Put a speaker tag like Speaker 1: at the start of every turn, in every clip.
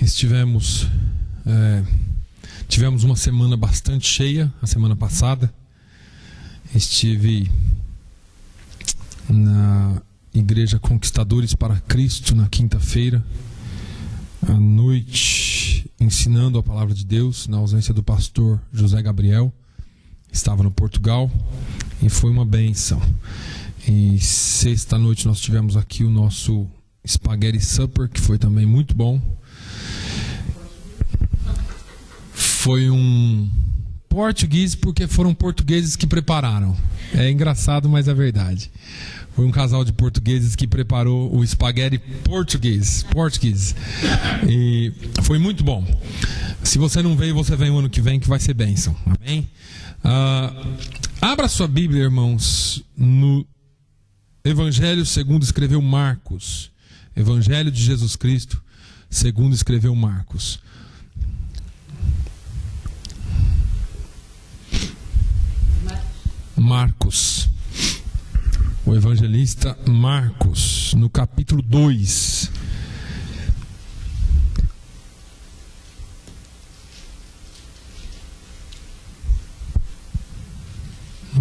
Speaker 1: Tivemos uma semana bastante cheia, a semana passada. Estive na Igreja Conquistadores para Cristo na quinta-feira, à noite, ensinando a palavra de Deus, na ausência do pastor José Gabriel. Estava no Portugal e foi uma bênção. E sexta-noite nós tivemos aqui o nosso Spaghetti Supper, que foi também muito bom. Foi um português, porque foram portugueses que prepararam. É engraçado, mas é verdade. Foi um casal de portugueses que preparou o espaguete português. E foi muito bom. Se você não veio, você vem o ano que vem, que vai ser bênção. Amém? Abra sua Bíblia, irmãos, no Evangelho segundo escreveu Marcos. Evangelho de Jesus Cristo segundo escreveu Marcos. Marcos, o evangelista Marcos, no capítulo 2.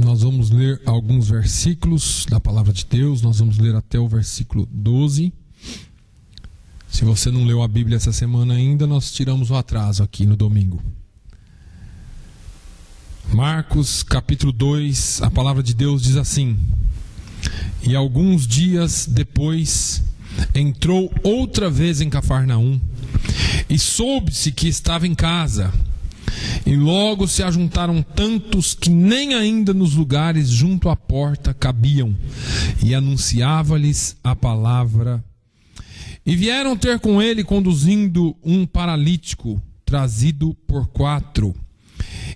Speaker 1: Nós vamos ler alguns versículos da palavra de Deus. Nós vamos ler até o versículo 12. Se você não leu a Bíblia essa semana ainda, nós tiramos o atraso aqui no domingo. Marcos capítulo 2, a palavra de Deus diz assim: E alguns dias depois entrou outra vez em Cafarnaum, e soube-se que estava em casa. E logo se ajuntaram tantos que nem ainda nos lugares junto à porta cabiam, e anunciava-lhes a palavra. E vieram ter com ele conduzindo um paralítico, trazido por 4.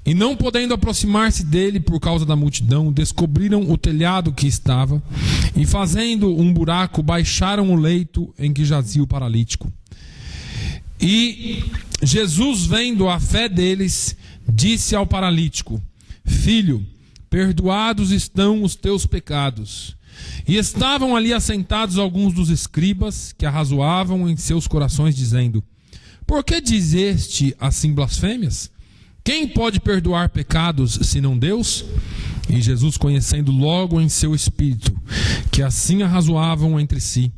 Speaker 1: E não podendo aproximar-se dele por causa da multidão, descobriram o telhado que estava, e fazendo um buraco, baixaram o leito em que jazia o paralítico. E Jesus, vendo a fé deles, disse ao paralítico: Filho, perdoados estão os teus pecados. E estavam ali assentados alguns dos escribas, que arrazoavam em seus corações, dizendo: Por que dizeste assim blasfêmias? Quem pode perdoar pecados, senão Deus? E Jesus, conhecendo logo em seu espírito que assim arrazoavam entre si,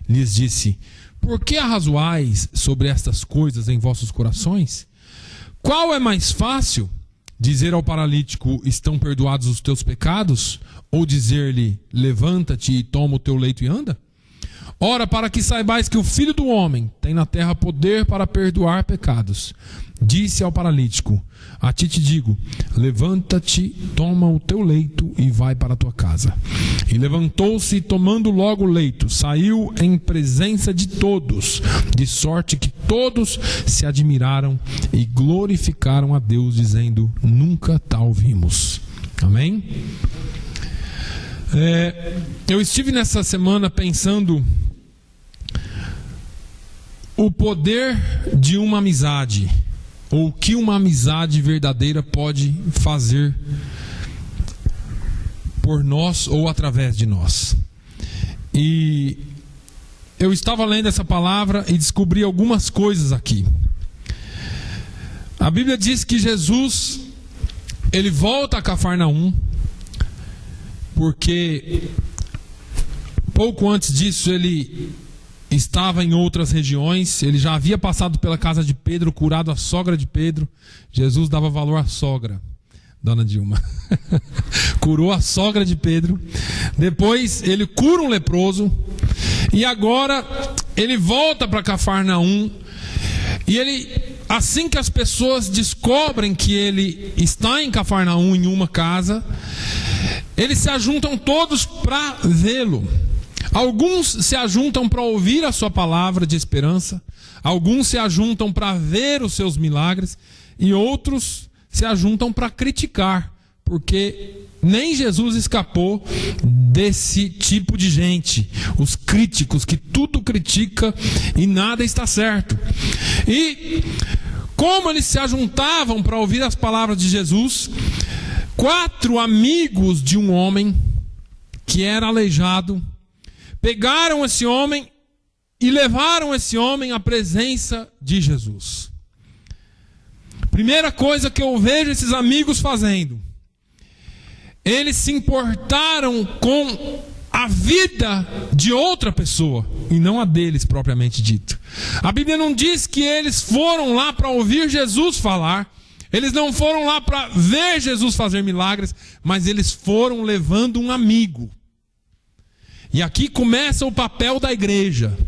Speaker 1: lhes disse: Por que arrazoais sobre estas coisas em vossos corações? Qual é mais fácil, dizer ao paralítico: Estão perdoados os teus pecados? Ou dizer-lhe: Levanta-te e toma o teu leito e anda? Ora, para que saibais que o Filho do Homem tem na terra poder para perdoar pecados, disse ao paralítico: A ti te digo, levanta-te, toma o teu leito e vai para a tua casa. E levantou-se, tomando logo o leito, saiu em presença de todos, de sorte que todos se admiraram e glorificaram a Deus, dizendo: Nunca tal vimos. Amém? Eu estive nessa semana pensando o poder de uma amizade, ou o que uma amizade verdadeira pode fazer por nós ou através de nós. E eu estava lendo essa palavra e descobri algumas coisas aqui. A Bíblia diz que Jesus, ele volta a Cafarnaum, porque pouco antes disso ele estava em outras regiões. Ele já havia passado pela casa de Pedro, curado a sogra de Pedro. Jesus dava valor à sogra, Dona Dilma. Curou a sogra de Pedro. Depois ele cura um leproso. E agora ele volta para Cafarnaum. E ele, assim que as pessoas descobrem que ele está em Cafarnaum, em uma casa, eles se ajuntam todos para vê-lo. Alguns se ajuntam para ouvir a sua palavra de esperança, alguns se ajuntam para ver os seus milagres, e outros se ajuntam para criticar, porque nem Jesus escapou desse tipo de gente, os críticos, que tudo critica e nada está certo. E como eles se ajuntavam para ouvir as palavras de Jesus, 4 amigos de um homem que era aleijado pegaram esse homem e levaram esse homem à presença de Jesus. Primeira coisa que eu vejo esses amigos fazendo: eles se importaram com a vida de outra pessoa e não a deles propriamente dito. A Bíblia não diz que eles foram lá para ouvir Jesus falar, eles não foram lá para ver Jesus fazer milagres, mas eles foram levando um amigo. E aqui começa o papel da igreja,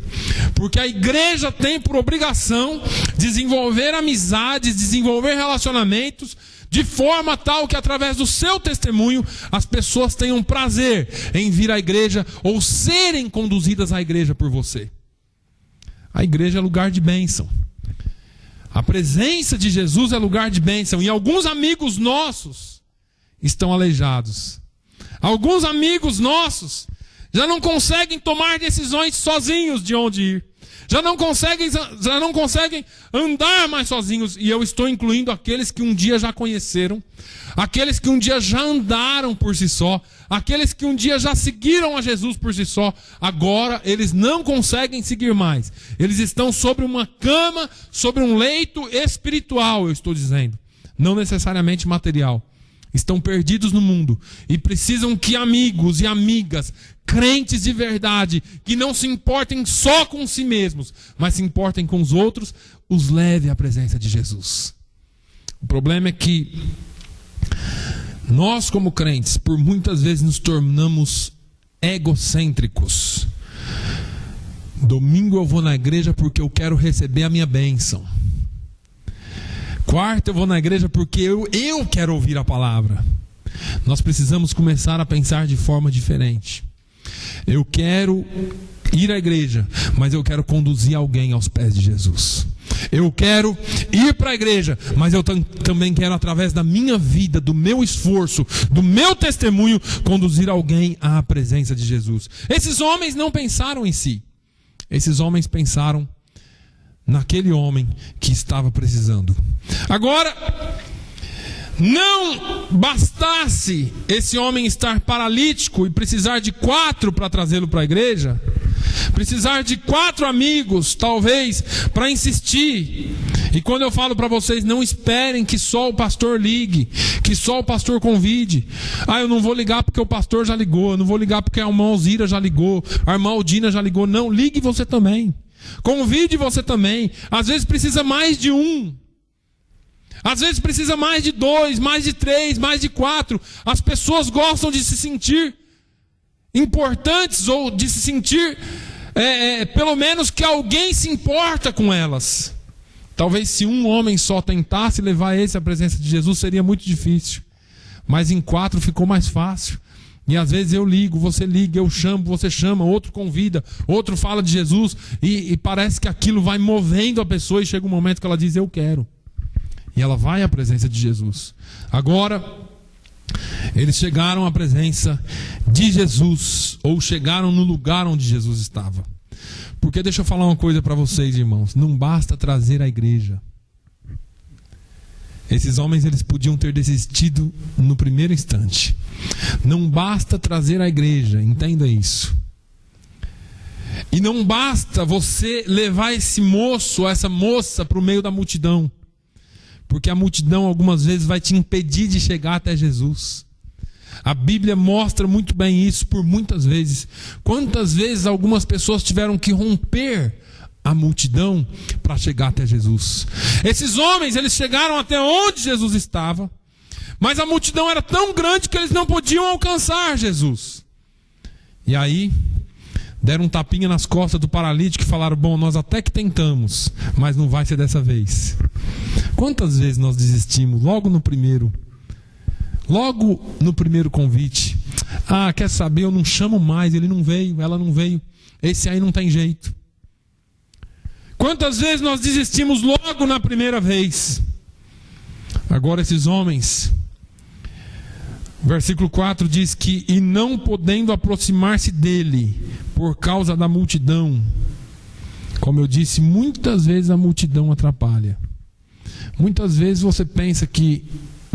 Speaker 1: porque a igreja tem por obrigação desenvolver amizades, desenvolver relacionamentos, de forma tal que através do seu testemunho as pessoas tenham prazer em vir à igreja ou serem conduzidas à igreja por você. A igreja é lugar de bênção. A presença de Jesus é lugar de bênção. E alguns amigos nossos estão aleijados. Alguns amigos nossos já não conseguem tomar decisões sozinhos de onde ir. Já não conseguem andar mais sozinhos. E eu estou incluindo aqueles que um dia já conheceram, aqueles que um dia já andaram por si só, aqueles que um dia já seguiram a Jesus por si só. Agora eles não conseguem seguir mais. Eles estão sobre uma cama, sobre um leito espiritual, eu estou dizendo, não necessariamente material. Estão perdidos no mundo e precisam que amigos e amigas, crentes de verdade, que não se importem só com si mesmos, mas se importem com os outros, os leve à presença de Jesus. O problema é que nós, como crentes, por muitas vezes nos tornamos egocêntricos. Domingo eu vou na igreja porque eu quero receber a minha bênção. Quarta eu vou na igreja porque eu quero ouvir a palavra. Nós precisamos começar a pensar de forma diferente. Eu quero ir à igreja, mas eu quero conduzir alguém aos pés de Jesus. Eu quero ir para a igreja, mas eu também quero, através da minha vida, do meu esforço, do meu testemunho, conduzir alguém à presença de Jesus. Esses homens não pensaram em si. Esses homens pensaram naquele homem que estava precisando. Agora, não bastasse esse homem estar paralítico e precisar de 4 para trazê-lo para a igreja, precisar de 4 amigos, talvez, para insistir. E quando eu falo para vocês, não esperem que só o pastor ligue, que só o pastor convide. Eu não vou ligar porque o pastor já ligou, eu não vou ligar porque a irmã Alzira já ligou, a irmã Aldina já ligou. Não, ligue você também. Convide você também. Às vezes precisa mais de um. Às vezes precisa mais de 2, mais de 3, mais de 4. As pessoas gostam de se sentir importantes ou de se sentir, pelo menos que alguém se importa com elas. Talvez se um homem só tentasse levar esse à presença de Jesus seria muito difícil. Mas em 4 ficou mais fácil. E às vezes eu ligo, você liga, eu chamo, você chama, outro convida, outro fala de Jesus, e parece que aquilo vai movendo a pessoa e chega um momento que ela diz, eu quero. E ela vai à presença de Jesus. Agora, eles chegaram à presença de Jesus, ou chegaram no lugar onde Jesus estava. Porque deixa eu falar uma coisa para vocês, irmãos, não basta trazer a igreja. Esses homens, eles podiam ter desistido no primeiro instante. Não basta trazer a igreja, entenda isso. E não basta você levar esse moço ou essa moça para o meio da multidão. Porque a multidão algumas vezes vai te impedir de chegar até Jesus. A Bíblia mostra muito bem isso por muitas vezes. Quantas vezes algumas pessoas tiveram que romper a multidão para chegar até Jesus. Esses homens, eles chegaram até onde Jesus estava, mas a multidão era tão grande que eles não podiam alcançar Jesus. E aí, deram um tapinha nas costas do paralítico e falaram, bom, nós até que tentamos, mas não vai ser dessa vez. Quantas vezes nós desistimos logo no primeiro convite? Quer saber, eu não chamo mais, ele não veio, ela não veio, esse aí não tem jeito. Quantas vezes nós desistimos logo na primeira vez? Agora esses homens, versículo 4 diz que, e não podendo aproximar-se dele, por causa da multidão. Como eu disse, muitas vezes a multidão atrapalha. Muitas vezes você pensa que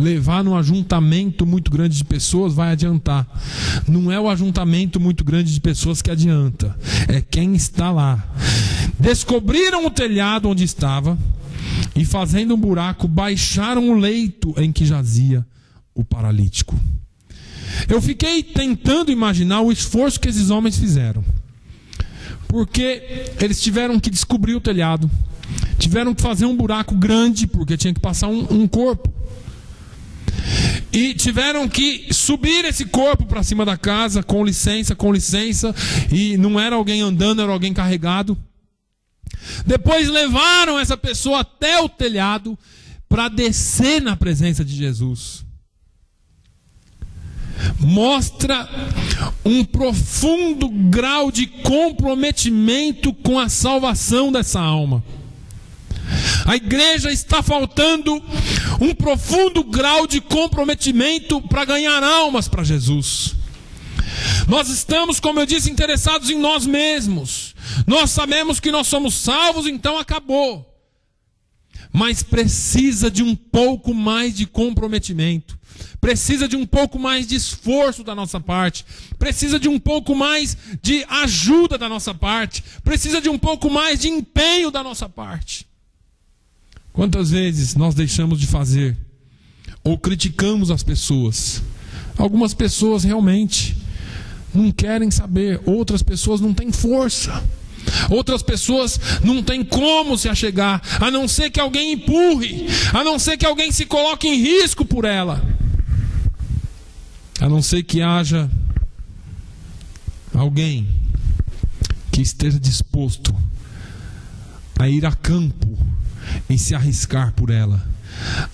Speaker 1: levar num ajuntamento muito grande de pessoas vai adiantar. Não é o ajuntamento muito grande de pessoas que adianta, é quem está lá. Descobriram o telhado onde estava e, fazendo um buraco, baixaram o leito em que jazia o paralítico. Eu fiquei tentando imaginar o esforço que esses homens fizeram, porque eles tiveram que descobrir o telhado, tiveram que fazer um buraco grande, porque tinha que passar um corpo, e tiveram que subir esse corpo para cima da casa, com licença, e não era alguém andando, era alguém carregado. Depois levaram essa pessoa até o telhado para descer na presença de Jesus. Mostra um profundo grau de comprometimento com a salvação dessa alma. A igreja está faltando um profundo grau de comprometimento para ganhar almas para Jesus. Nós estamos, como eu disse, interessados em nós mesmos. Nós sabemos que nós somos salvos, então acabou. Mas precisa de um pouco mais de comprometimento. Precisa de um pouco mais de esforço da nossa parte. Precisa de um pouco mais de ajuda da nossa parte. Precisa de um pouco mais de empenho da nossa parte. Quantas vezes nós deixamos de fazer ou criticamos as pessoas? Algumas pessoas realmente não querem saber, outras pessoas não têm força, outras pessoas não têm como se achegar, a não ser que alguém empurre, a não ser que alguém se coloque em risco por ela, a não ser que haja alguém que esteja disposto a ir a campo e se arriscar por ela.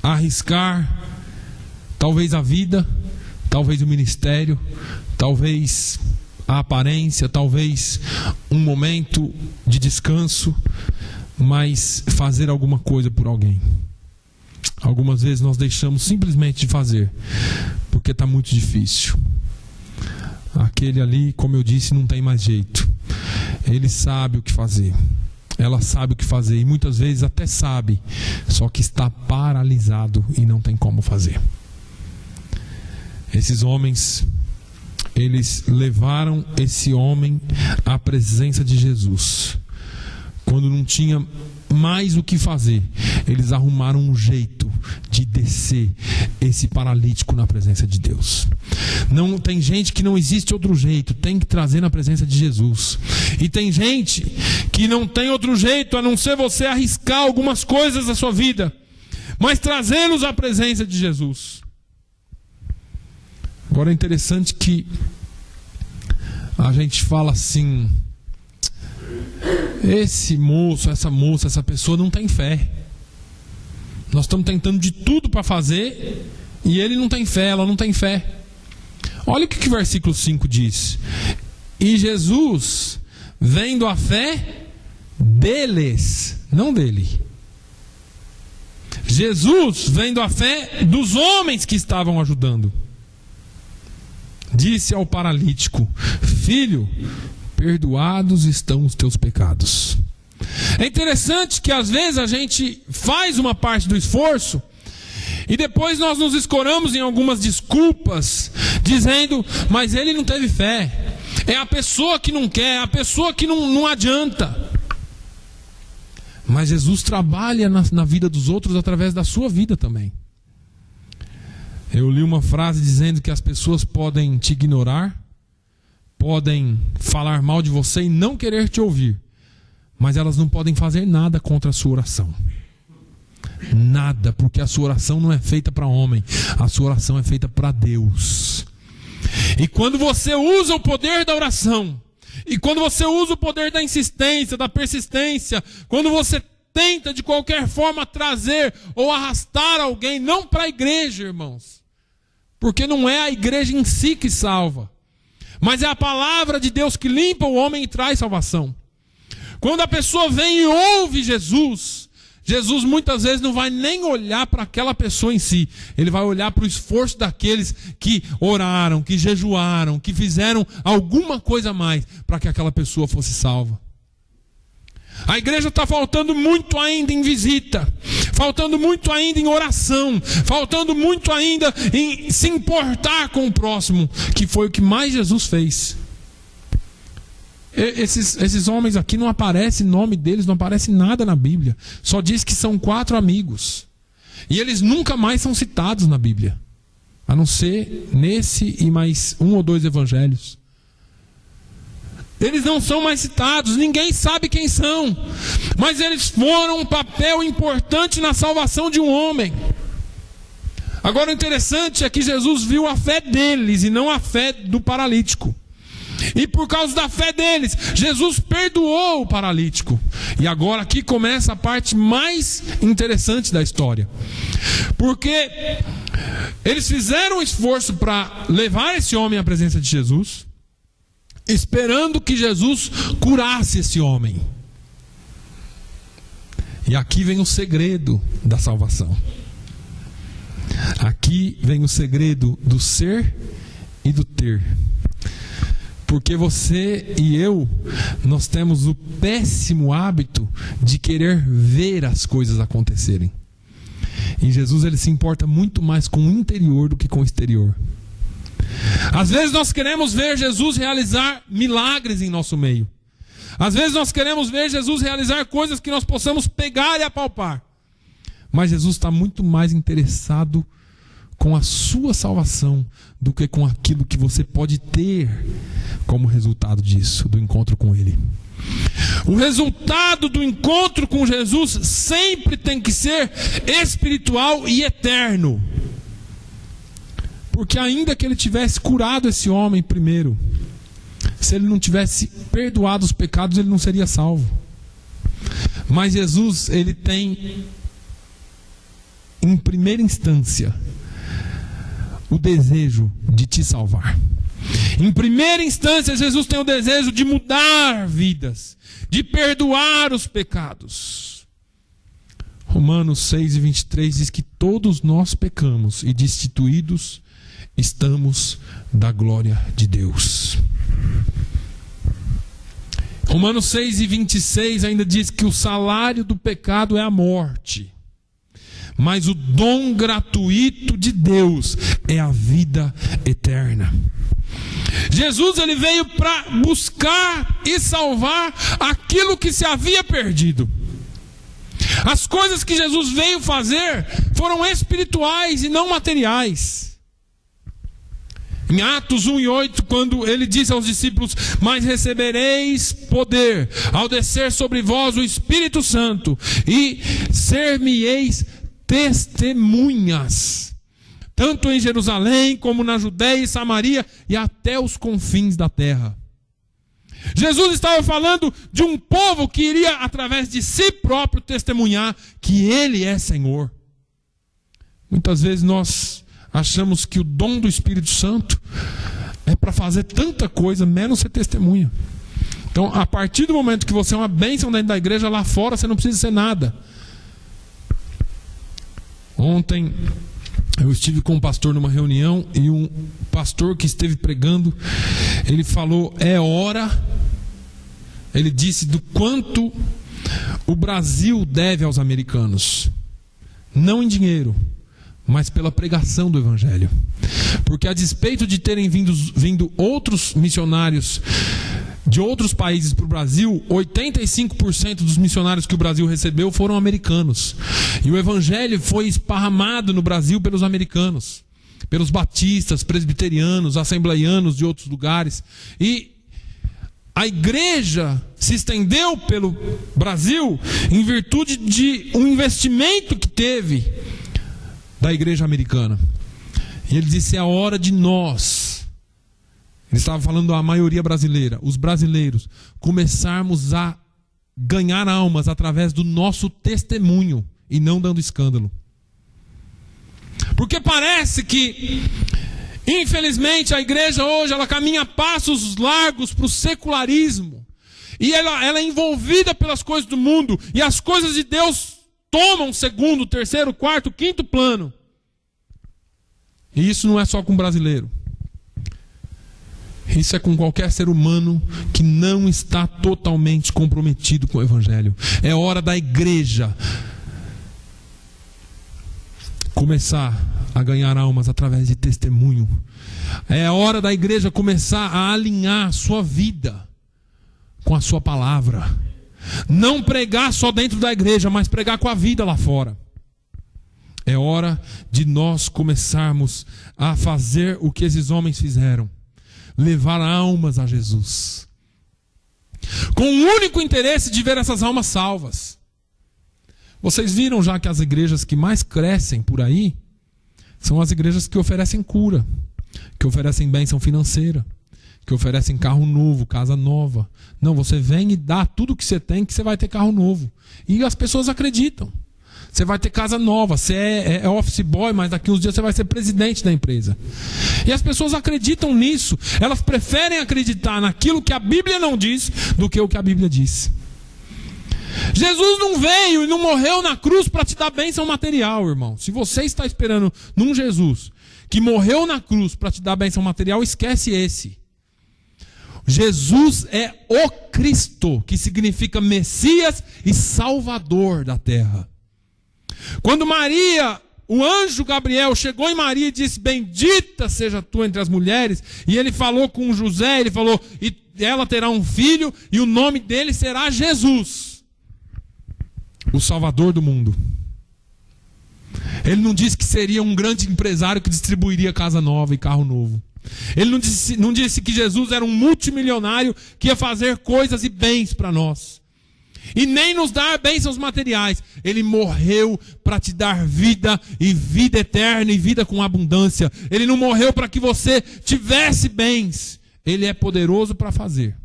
Speaker 1: Arriscar talvez a vida, talvez o ministério, talvez a aparência, talvez um momento de descanso, mas fazer alguma coisa por alguém. Algumas vezes nós deixamos simplesmente de fazer porque está muito difícil. Aquele ali, como eu disse, não tem mais jeito. Ele sabe o que fazer, ela sabe o que fazer, e muitas vezes até sabe, só que está paralisado e não tem como fazer. Esses homens, eles levaram esse homem à presença de Jesus. Quando não tinha mais o que fazer, eles arrumaram um jeito de descer esse paralítico na presença de Deus. Não tem gente que não existe outro jeito, tem que trazer na presença de Jesus. E tem gente que não tem outro jeito a não ser você arriscar algumas coisas da sua vida, mas trazê-los à presença de Jesus. Agora é interessante que a gente fala assim: esse moço, essa moça, essa pessoa não tem fé. Nós estamos tentando de tudo para fazer e ele não tem fé, ela não tem fé. Olha o que o versículo 5 diz: e Jesus, vendo a fé deles, não dele. Jesus, vendo a fé dos homens que estavam ajudando, disse ao paralítico: filho, perdoados estão os teus pecados. É interessante que às vezes a gente faz uma parte do esforço e depois nós nos escoramos em algumas desculpas, dizendo: mas ele não teve fé, é a pessoa que não quer, é a pessoa que não adianta. Mas Jesus trabalha na vida dos outros através da sua vida também. Eu li uma frase dizendo que as pessoas podem te ignorar, podem falar mal de você e não querer te ouvir, mas elas não podem fazer nada contra a sua oração. Nada, porque a sua oração não é feita para homem, a sua oração é feita para Deus. E quando você usa o poder da oração, e quando você usa o poder da insistência, da persistência, quando você tenta de qualquer forma trazer ou arrastar alguém, não para a igreja, irmãos, porque não é a igreja em si que salva, mas é a palavra de Deus que limpa o homem e traz salvação. Quando a pessoa vem e ouve Jesus, Jesus muitas vezes não vai nem olhar para aquela pessoa em si, ele vai olhar para o esforço daqueles que oraram, que jejuaram, que fizeram alguma coisa a mais para que aquela pessoa fosse salva. A igreja está faltando muito ainda em visita, faltando muito ainda em oração, faltando muito ainda em se importar com o próximo, que foi o que mais Jesus fez. Esses homens aqui não aparece nome deles, não aparece nada na Bíblia. Só diz que são 4 amigos. E eles nunca mais são citados na Bíblia, a não ser nesse e mais 1 ou 2 evangelhos. Eles não são mais citados, ninguém sabe quem são, mas eles foram um papel importante na salvação de um homem. Agora o interessante é que Jesus viu a fé deles e não a fé do paralítico. E por causa da fé deles, Jesus perdoou o paralítico. E agora aqui começa a parte mais interessante da história. Porque eles fizeram um esforço para levar esse homem à presença de Jesus, esperando que Jesus curasse esse homem. E aqui vem o segredo da salvação. Aqui vem o segredo do ser e do ter. Porque você e eu, nós temos o péssimo hábito de querer ver as coisas acontecerem. E Jesus, ele se importa muito mais com o interior do que com o exterior. Às vezes nós queremos ver Jesus realizar milagres em nosso meio. Às vezes nós queremos ver Jesus realizar coisas que nós possamos pegar e apalpar. Mas Jesus está muito mais interessado com a sua salvação do que com aquilo que você pode ter como resultado disso, do encontro com Ele. O resultado do encontro com Jesus sempre tem que ser espiritual e eterno. Porque ainda que Ele tivesse curado esse homem primeiro, se Ele não tivesse perdoado os pecados, ele não seria salvo. Mas Jesus, Ele tem, em primeira instância, o desejo de te salvar. Em primeira instância, Jesus tem o desejo de mudar vidas, de perdoar os pecados. Romanos 6:23 diz que todos nós pecamos e destituídos estamos da glória de Deus. Romanos 6:26 ainda diz que o salário do pecado é a morte, mas o dom gratuito de Deus é a vida eterna. Jesus, ele veio para buscar e salvar aquilo que se havia perdido. As coisas que Jesus veio fazer foram espirituais e não materiais. Em Atos 1:8, quando ele disse aos discípulos: mas recebereis poder ao descer sobre vós o Espírito Santo, e ser-me-eis testemunhas, tanto em Jerusalém como na Judeia e Samaria e até os confins da terra. Jesus estava falando de um povo que iria, através de si próprio, testemunhar que Ele é Senhor. Muitas vezes nós achamos que o dom do Espírito Santo é para fazer tanta coisa, menos ser testemunha. Então, a partir do momento que você é uma bênção dentro da igreja, lá fora você não precisa ser nada. Ontem eu estive com um pastor numa reunião, e um pastor que esteve pregando, ele falou: é hora, ele disse, do quanto o Brasil deve aos americanos, não em dinheiro, mas pela pregação do Evangelho. Porque a despeito de terem vindo outros missionários de outros países para o Brasil, 85% dos missionários que o Brasil recebeu foram americanos. E o Evangelho foi esparramado no Brasil pelos americanos, pelos batistas, presbiterianos, assembleianos de outros lugares. E a igreja se estendeu pelo Brasil em virtude de um investimento que teve da igreja americana. E ele disse: é a hora de nós, ele estava falando da maioria brasileira, os brasileiros, começarmos a ganhar almas através do nosso testemunho e não dando escândalo. Porque parece que, infelizmente, a igreja hoje ela caminha a passos largos para o secularismo, e ela é envolvida pelas coisas do mundo, e as coisas de Deus tomam segundo, terceiro, quarto, quinto plano. E isso não é só com o brasileiro. Isso é com qualquer ser humano que não está totalmente comprometido com o Evangelho. É hora da igreja começar a ganhar almas através de testemunho. É hora da igreja começar a alinhar a sua vida com a sua palavra. Não pregar só dentro da igreja, mas pregar com a vida lá fora. É hora de nós começarmos a fazer o que esses homens fizeram. Levar almas a Jesus. Com o único interesse de ver essas almas salvas. Vocês viram já que as igrejas que mais crescem por aí são as igrejas que oferecem cura, que oferecem bênção financeira, que oferecem carro novo, casa nova. Não, você vem e dá tudo que você tem, que você vai ter carro novo. E as pessoas acreditam. Você vai ter casa nova, você é office boy, mas daqui uns dias você vai ser presidente da empresa. E as pessoas acreditam nisso. Elas preferem acreditar naquilo que a Bíblia não diz do que o que a Bíblia diz. Jesus não veio e não morreu na cruz para te dar bênção material, irmão. Se você está esperando num Jesus que morreu na cruz para te dar bênção material, esquece esse. Jesus é o Cristo, que significa Messias e Salvador da terra. Quando Maria, o anjo Gabriel chegou em Maria e disse: bendita seja tu entre as mulheres, e ele falou com José, ele falou: e ela terá um filho e o nome dele será Jesus, o Salvador do mundo. Ele não disse que seria um grande empresário que distribuiria casa nova e carro novo. Ele não disse que Jesus era um multimilionário que ia fazer coisas e bens para nós. E nem nos dar bênçãos materiais. Ele morreu para te dar vida, e vida eterna, e vida com abundância. Ele não morreu para que você tivesse bens. Ele é poderoso para fazer.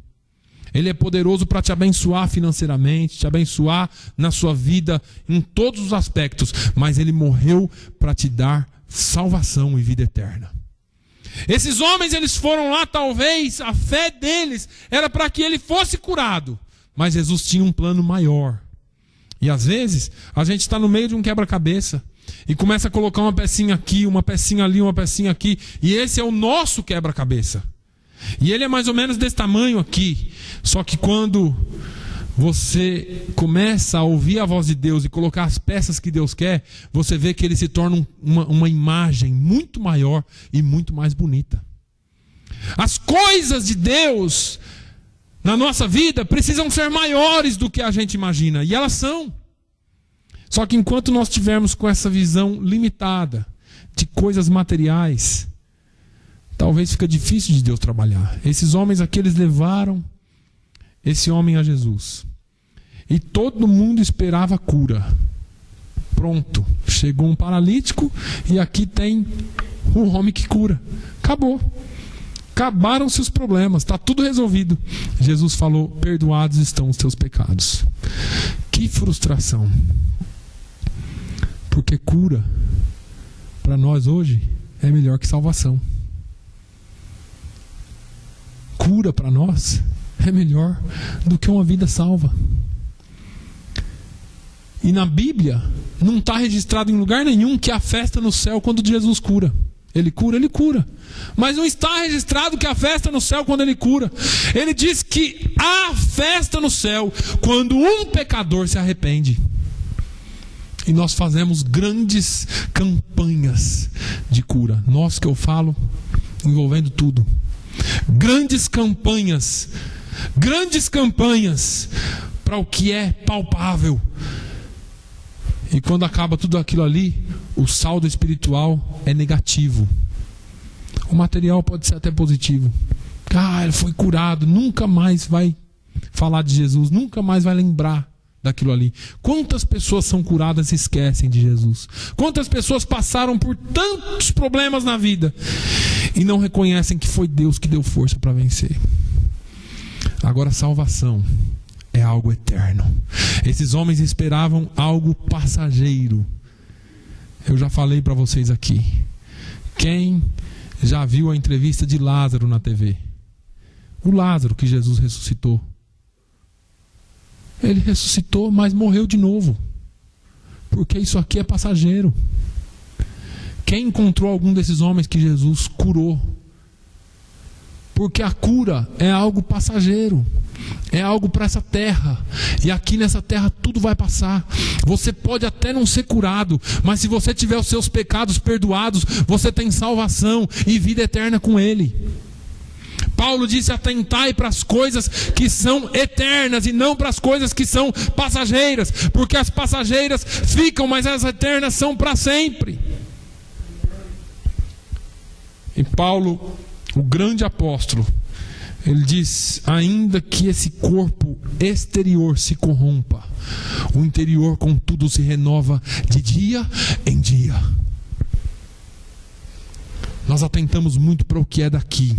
Speaker 1: Ele é poderoso para te abençoar financeiramente, te abençoar na sua vida, em todos os aspectos. Mas ele morreu para te dar salvação e vida eterna. Esses homens, eles foram lá, talvez a fé deles era para que ele fosse curado. Mas Jesus tinha um plano maior. E às vezes, a gente está no meio de um quebra-cabeça e começa a colocar uma pecinha aqui, uma pecinha ali, uma pecinha aqui. E esse é o nosso quebra-cabeça. E ele é mais ou menos desse tamanho aqui. Só que quando você começa a ouvir a voz de Deus e colocar as peças que Deus quer, você vê que ele se torna uma imagem muito maior e muito mais bonita. As coisas de Deus na nossa vida precisam ser maiores do que a gente imagina. E elas são. Só que enquanto nós estivermos com essa visão limitada de coisas materiais, talvez fica difícil de Deus trabalhar. Esses homens aqui, eles levaram esse homem a Jesus. E todo mundo esperava cura. Pronto. Chegou um paralítico e aqui tem um homem que cura. Acabou. Acabaram-se os problemas, está tudo resolvido. Jesus falou: perdoados estão os teus pecados. Que frustração. Porque cura, para nós hoje, é melhor que salvação. Cura para nós é melhor do que uma vida salva. E na Bíblia, não está registrado em lugar nenhum que há festa no céu quando Jesus cura. Ele cura. Mas não está registrado que há festa no céu quando ele cura. Ele diz que há festa no céu quando um pecador se arrepende. E nós fazemos grandes campanhas de cura. Nós, que eu falo, envolvendo tudo. Grandes campanhas para o que é palpável. E quando acaba tudo aquilo ali, o saldo espiritual é negativo. O material pode ser até positivo. Ele foi curado, nunca mais vai falar de Jesus, nunca mais vai lembrar daquilo ali. Quantas pessoas são curadas e esquecem de Jesus? Quantas pessoas passaram por tantos problemas na vida e não reconhecem que foi Deus que deu força para vencer? Agora, salvação é algo eterno. Esses homens esperavam algo passageiro. Eu já falei para vocês aqui. Quem já viu a entrevista de Lázaro na TV? O Lázaro que Jesus ressuscitou. Ele ressuscitou, mas morreu de novo. Porque isso aqui é passageiro. Quem encontrou algum desses homens que Jesus curou? Porque a cura é algo passageiro. é algo para essa terra, e aqui nessa terra tudo vai passar. Você pode até não ser curado, mas se você tiver os seus pecados perdoados, você tem salvação e vida eterna com Ele. Paulo disse: atentai para as coisas que são eternas e não para as coisas que são passageiras, porque as passageiras ficam, mas as eternas são para sempre. E Paulo, o grande apóstolo, ele diz: ainda que esse corpo exterior se corrompa, o interior contudo se renova de dia em dia. Nós atentamos muito para o que é daqui.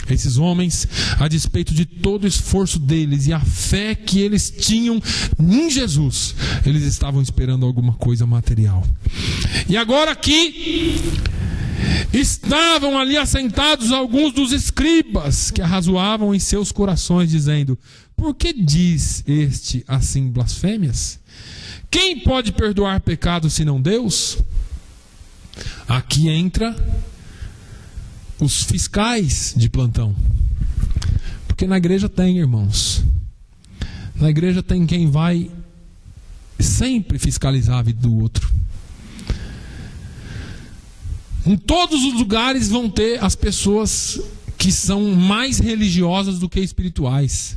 Speaker 1: Esses homens, a despeito de todo o esforço deles e a fé que eles tinham em Jesus, eles estavam esperando alguma coisa material. E agora aqui estavam ali assentados alguns dos escribas que arrazoavam em seus corações, dizendo: por que diz este assim blasfêmias? Quem pode perdoar pecados senão Deus? Aqui entra os fiscais de plantão. Porque na igreja tem, irmãos, na igreja tem quem vai sempre fiscalizar a vida do outro. Em todos os lugares vão ter as pessoas que são mais religiosas do que espirituais.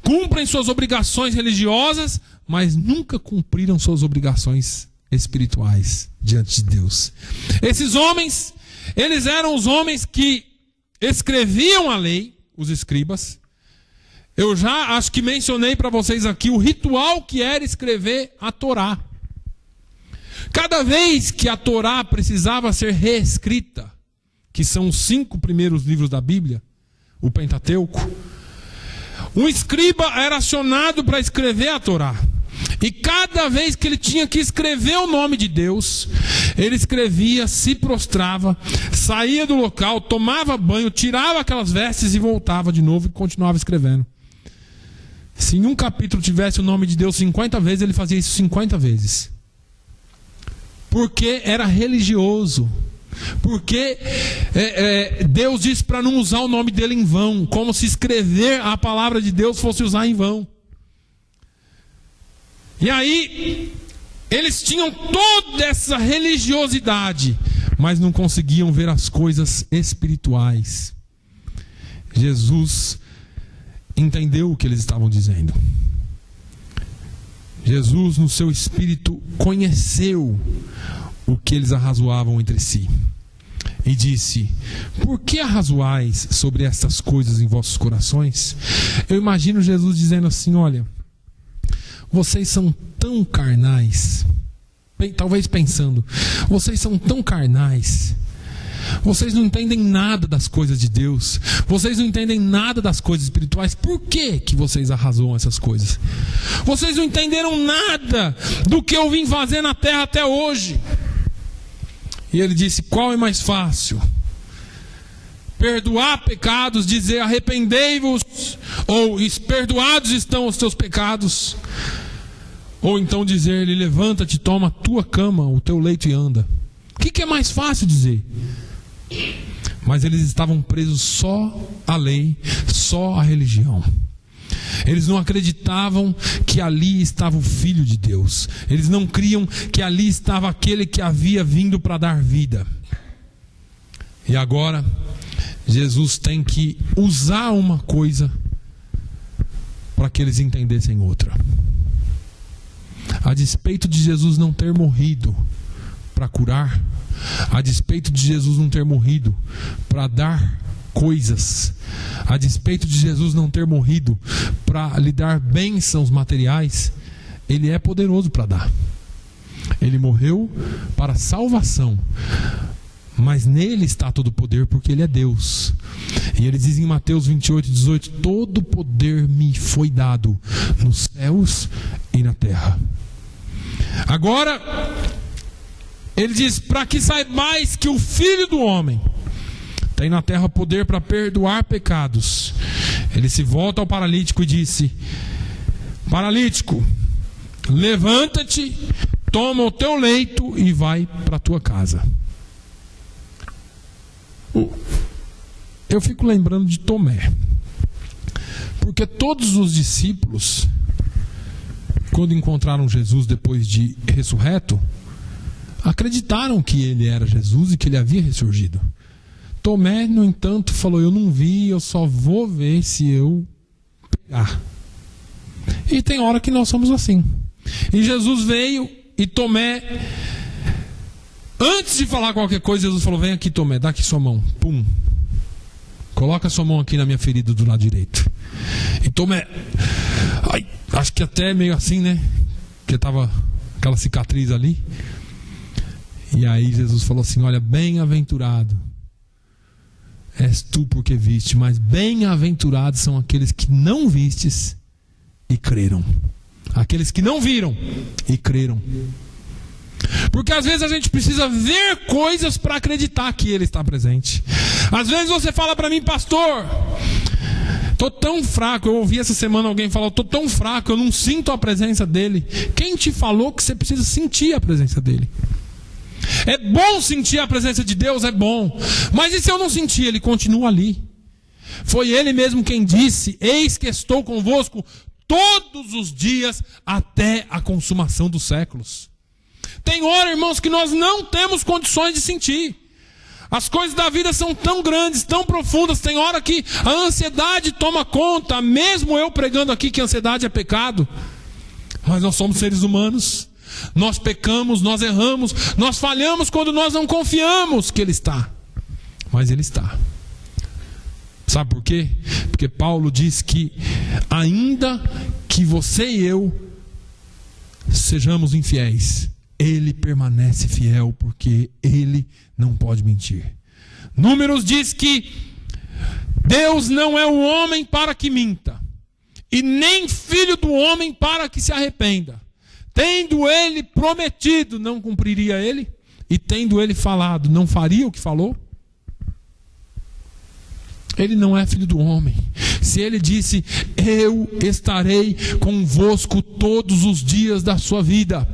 Speaker 1: Cumprem suas obrigações religiosas, mas nunca cumpriram suas obrigações espirituais diante de Deus. Esses homens, eles eram os homens que escreviam a lei, os escribas. Eu já acho que mencionei para vocês aqui o ritual que era escrever a Torá. Cada vez que a Torá precisava ser reescrita, que são os 5 primeiros livros da Bíblia, o Pentateuco, um escriba era acionado para escrever a Torá. E cada vez que ele tinha que escrever o nome de Deus, ele escrevia, se prostrava, saía do local, tomava banho, tirava aquelas vestes e voltava de novo e continuava escrevendo. Se em um capítulo tivesse o nome de Deus 50 vezes, ele fazia isso 50 vezes. Porque era religioso. Porque Deus disse para não usar o nome dele em vão, como se escrever a palavra de Deus fosse usar em vão. E aí, eles tinham toda essa religiosidade, mas não conseguiam ver as coisas espirituais. Jesus entendeu o que eles estavam dizendo. Jesus, no seu espírito, conheceu o que eles arrazoavam entre si. E disse: por que arrazoais sobre estas coisas em vossos corações? Eu imagino Jesus dizendo assim: olha, vocês são tão carnais, talvez pensando, vocês são tão carnais, vocês não entendem nada das coisas de Deus, vocês não entendem nada das coisas espirituais. Por que vocês arrazoam essas coisas? Vocês não entenderam nada do que eu vim fazer na terra até hoje. E ele disse: qual é mais fácil? Perdoar pecados, dizer arrependei-vos, ou perdoados estão os teus pecados, ou então dizer-lhe: levanta-te, toma a tua cama, o teu leito e anda. O que é mais fácil dizer? Mas eles estavam presos só à lei, só à religião. Eles não acreditavam que ali estava o Filho de Deus. Eles não criam que ali estava aquele que havia vindo para dar vida. E agora Jesus tem que usar uma coisa para que eles entendessem outra. A despeito de Jesus não ter morrido para curar, a despeito de Jesus não ter morrido para dar coisas, a despeito de Jesus não ter morrido para lhe dar bênçãos materiais, Ele é poderoso para dar. Ele morreu para salvação, mas nele está todo o poder, porque Ele é Deus. E Ele diz em Mateus 28:18: todo poder me foi dado nos céus e na terra. Agora Ele diz: para que saibais que o Filho do Homem tem na terra poder para perdoar pecados. Ele se volta ao paralítico e disse: paralítico, levanta-te, toma o teu leito e vai para a tua casa. Eu fico lembrando de Tomé, Porque todos os discípulos, quando encontraram Jesus depois de ressurreto, acreditaram que ele era Jesus e que ele havia ressurgido. Tomé, no entanto, falou: eu não vi, eu só vou ver se eu pegar. E tem hora que nós somos assim. E Jesus veio e Tomé, antes de falar qualquer coisa, Jesus falou: vem aqui, Tomé, dá aqui sua mão. Pum. Coloca sua mão aqui na minha ferida do lado direito. E Tomé, ai, acho que até meio assim, né? Porque estava aquela cicatriz ali. E aí Jesus falou assim: olha, bem-aventurado és tu porque viste, mas bem-aventurados são aqueles que não vistes e creram. Aqueles que não viram e creram. Porque às vezes a gente precisa ver coisas para acreditar que Ele está presente. Às vezes você fala para mim: pastor, estou tão fraco. Eu ouvi essa semana alguém falar: estou tão fraco, eu não sinto a presença dEle. Quem te falou que você precisa sentir a presença dEle? É bom sentir a presença de Deus, é bom. Mas e se eu não sentir? Ele continua ali. Foi Ele mesmo quem disse: eis que estou convosco todos os dias até a consumação dos séculos. Tem hora, irmãos, que nós não temos condições de sentir. As coisas da vida são tão grandes, tão profundas. Tem hora que a ansiedade toma conta. Mesmo eu pregando aqui que a ansiedade é pecado, mas nós somos seres humanos. Nós pecamos, nós erramos, nós falhamos quando nós não confiamos que Ele está. Mas Ele está. Sabe por quê? Porque Paulo diz que ainda que você e eu sejamos infiéis, Ele permanece fiel, porque Ele não pode mentir. Números diz que Deus não é o homem para que minta, e nem filho do homem para que se arrependa. Tendo Ele prometido, não cumpriria Ele? E tendo Ele falado, não faria o que falou? Ele não é filho do homem. Se Ele disse: eu estarei convosco todos os dias da sua vida,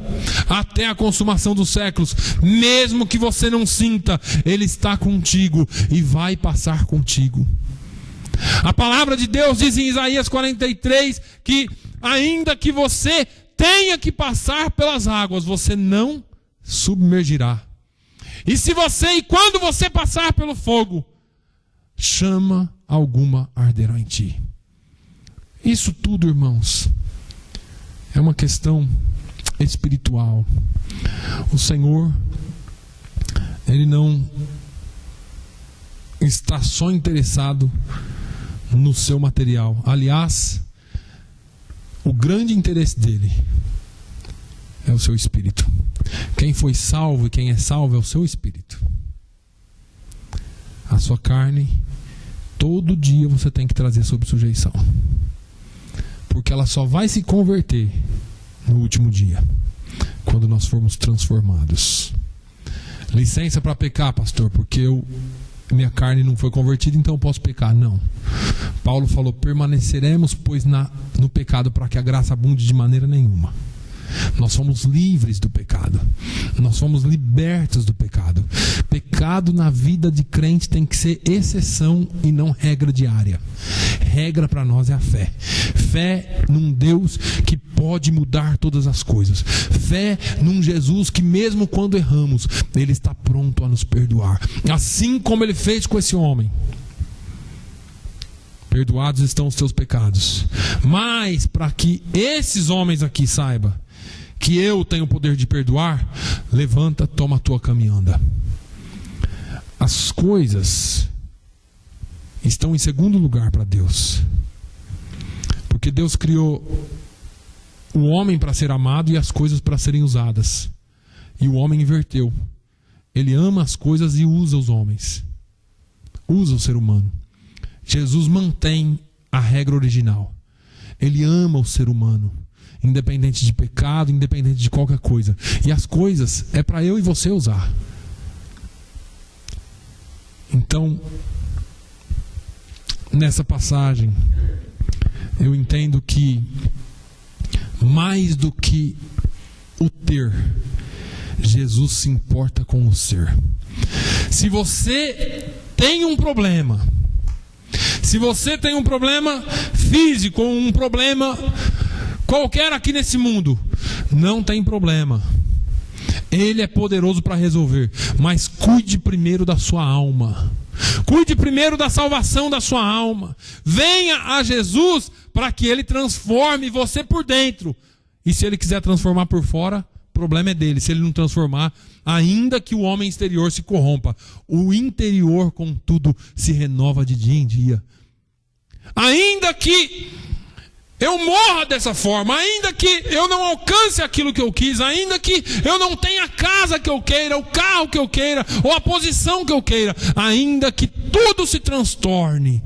Speaker 1: até a consumação dos séculos, mesmo que você não sinta, Ele está contigo e vai passar contigo. A palavra de Deus diz em Isaías 43 que ainda que você tenha que passar pelas águas, você não submergirá. E quando você passar pelo fogo, chama alguma arderá em ti. Isso tudo, irmãos, é uma questão espiritual. O Senhor, Ele não está só interessado no seu material. Aliás, o grande interesse dele é o seu espírito. Quem foi salvo e quem é salvo é o seu espírito. A sua carne, todo dia você tem que trazer sob sujeição, porque ela só vai se converter no último dia, quando nós formos transformados. Licença para pecar, pastor, porque minha carne não foi convertida, então eu posso pecar. Não. Paulo falou: permaneceremos, pois, no pecado, para que a graça abunde de maneira nenhuma. Nós somos livres do pecado. Nós somos libertos do pecado. Pecado na vida de crente tem que ser exceção e não regra diária. Regra para nós é a fé. Fé num Deus que pode mudar todas as coisas. Fé num Jesus que mesmo quando erramos, Ele está pronto a nos perdoar. Assim como Ele fez com esse homem. Perdoados estão os teus pecados. Mas para que esses homens aqui saibam que eu tenho o poder de perdoar, levanta, toma a tua cama e anda. As coisas estão em segundo lugar para Deus, porque Deus criou o homem para ser amado e as coisas para serem usadas, e o homem inverteu. Ele ama as coisas e usa os homens, usa o ser humano. Jesus mantém a regra original. Ele ama o ser humano, independente de pecado, independente de qualquer coisa. E as coisas é para eu e você usar. Então, nessa passagem, eu entendo que mais do que o ter, Jesus se importa com o ser. Se você tem um problema, físico ou um problema qualquer aqui nesse mundo, não tem problema. Ele é poderoso para resolver. Mas cuide primeiro da sua alma. Cuide primeiro da salvação da sua alma. Venha a Jesus para que Ele transforme você por dentro. E se Ele quiser transformar por fora, o problema é dele. Se Ele não transformar, ainda que o homem exterior se corrompa, o interior, contudo, se renova de dia em dia. Ainda que eu morra dessa forma, ainda que eu não alcance aquilo que eu quis, ainda que eu não tenha a casa que eu queira, o carro que eu queira, ou a posição que eu queira, ainda que tudo se transtorne,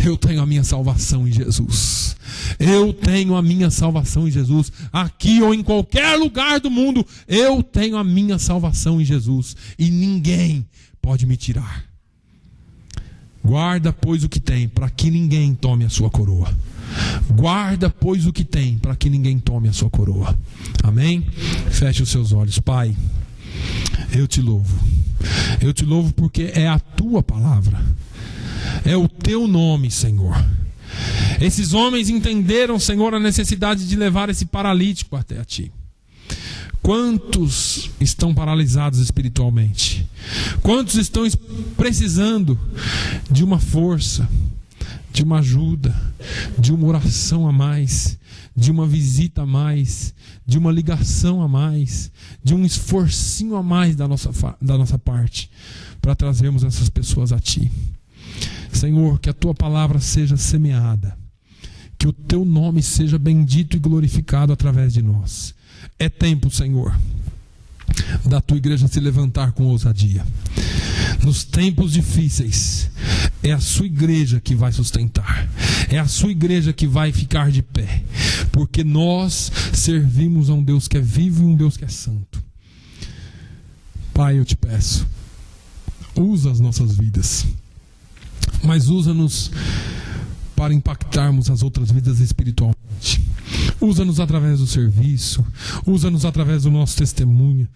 Speaker 1: eu tenho a minha salvação em Jesus. Eu tenho a minha salvação em Jesus. Aqui ou em qualquer lugar do mundo, eu tenho a minha salvação em Jesus. E ninguém pode me tirar. Guarda, pois, o que tem, para que ninguém tome a sua coroa. Guarda, pois, o que tem, para que ninguém tome a sua coroa. Amém? Feche os seus olhos. Pai, eu te louvo. Eu te louvo porque é a tua palavra. É o teu nome, Senhor. Esses homens entenderam, Senhor, a necessidade de levar esse paralítico até a ti. Quantos estão paralisados espiritualmente? Quantos estão precisando de uma força, de uma ajuda, de uma oração a mais, de uma visita a mais, de uma ligação a mais, de um esforcinho a mais da nossa parte, para trazermos essas pessoas a ti. Senhor, que a tua palavra seja semeada, que o teu nome seja bendito e glorificado através de nós. É tempo, Senhor, da tua igreja se levantar com ousadia. Nos tempos difíceis, é a sua igreja que vai sustentar. É a sua igreja que vai ficar de pé. Porque nós servimos a um Deus que é vivo e um Deus que é santo. Pai, eu te peço, usa as nossas vidas, mas usa-nos para impactarmos as outras vidas espiritualmente. Usa-nos através do serviço, usa-nos através do nosso testemunho,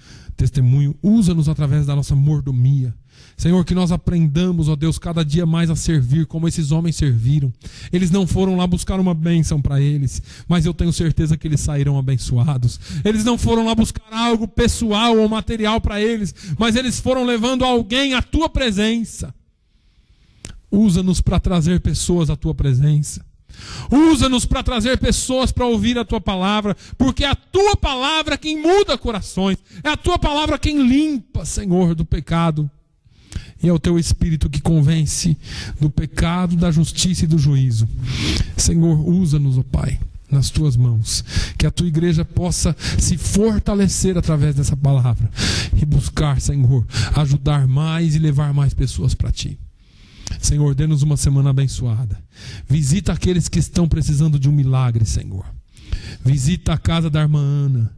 Speaker 1: usa-nos através da nossa mordomia. Senhor, que nós aprendamos, ó Deus, cada dia mais a servir como esses homens serviram. Eles não foram lá buscar uma bênção para eles, mas eu tenho certeza que eles sairão abençoados. Eles não foram lá buscar algo pessoal ou material para eles, mas eles foram levando alguém à tua presença. Usa-nos para trazer pessoas à tua presença. Usa-nos para trazer pessoas para ouvir a tua palavra, porque é a tua palavra quem muda corações, é a tua palavra quem limpa, Senhor, do pecado. E é o teu Espírito que convence do pecado, da justiça e do juízo. Senhor, usa-nos, ó Pai, nas tuas mãos, que a tua igreja possa se fortalecer através dessa palavra e buscar, Senhor, ajudar mais e levar mais pessoas para ti. Senhor, dê-nos uma semana abençoada. Visita aqueles que estão precisando de um milagre, Senhor. Visita a casa da irmã Ana.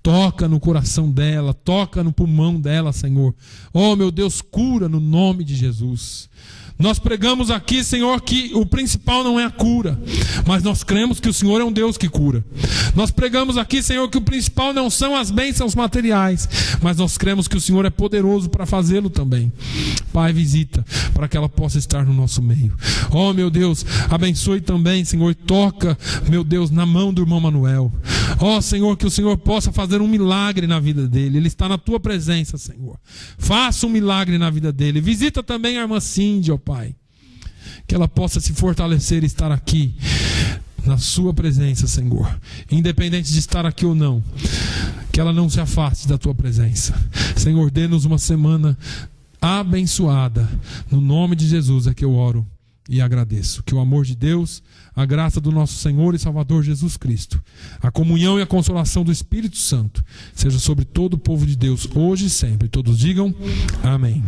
Speaker 1: Toca no coração dela, toca no pulmão dela, Senhor. Oh, meu Deus, cura no nome de Jesus. Nós pregamos aqui, Senhor, que o principal não é a cura, mas nós cremos que o Senhor é um Deus que cura. Nós pregamos aqui, Senhor, que o principal não são as bênçãos materiais, mas nós cremos que o Senhor é poderoso para fazê-lo também. Pai, visita, para que ela possa estar no nosso meio. Oh, meu Deus, abençoe também, Senhor, toca, meu Deus, na mão do irmão Manuel. Oh, Senhor, que o Senhor possa fazer um milagre na vida dele. Ele está na tua presença, Senhor. Faça um milagre na vida dele. Visita também a irmã Cindy, ó Pai. Que ela possa se fortalecer e estar aqui na sua presença, Senhor. Independente de estar aqui ou não. Que ela não se afaste da tua presença. Senhor, dê-nos uma semana abençoada. No nome de Jesus é que eu oro e agradeço. Que o amor de Deus, a graça do nosso Senhor e Salvador Jesus Cristo, a comunhão e a consolação do Espírito Santo seja sobre todo o povo de Deus, hoje e sempre. Todos digam amém.